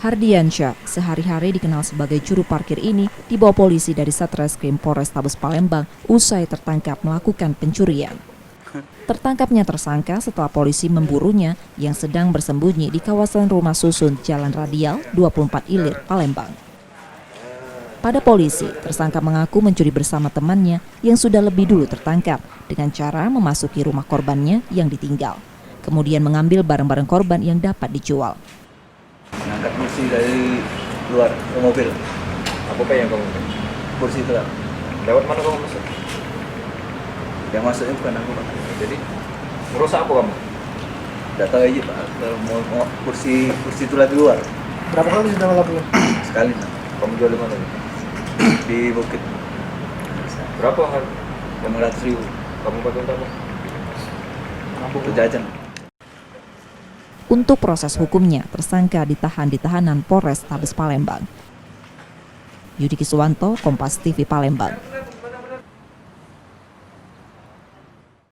Hardiansyah, sehari-hari dikenal sebagai juru parkir ini, dibawa polisi dari Satreskrim Polrestabes Palembang usai tertangkap melakukan pencurian. Tertangkapnya tersangka setelah polisi memburunya yang sedang bersembunyi di kawasan rumah susun Jalan Radial 24 Ilir, Palembang. Pada polisi, tersangka mengaku mencuri bersama temannya yang sudah lebih dulu tertangkap dengan cara memasuki rumah korbannya yang ditinggal, kemudian mengambil barang-barang korban yang dapat dijual. Mengangkat kursi dari luar ke mobil. Apa yang kamu pakai? Kursi itu lah. Lewat mana kamu masuk? Yang masuknya bukan aku, Pak. Jadi ngerusak apa kamu? Tidak tahu aja, Pak. Kalau mau kursi itu lagi luar. Berapa kali sudah melakukan? Sekali, Pak. Kamu jual di mana? Di Bukit. Berapa hari? 500.000. Kamu pakai untuk apa? Untuk jajan. Untuk proses hukumnya, tersangka ditahan di tahanan Polrestabes Palembang. Yudi Kiswanto, Kompas TV Palembang.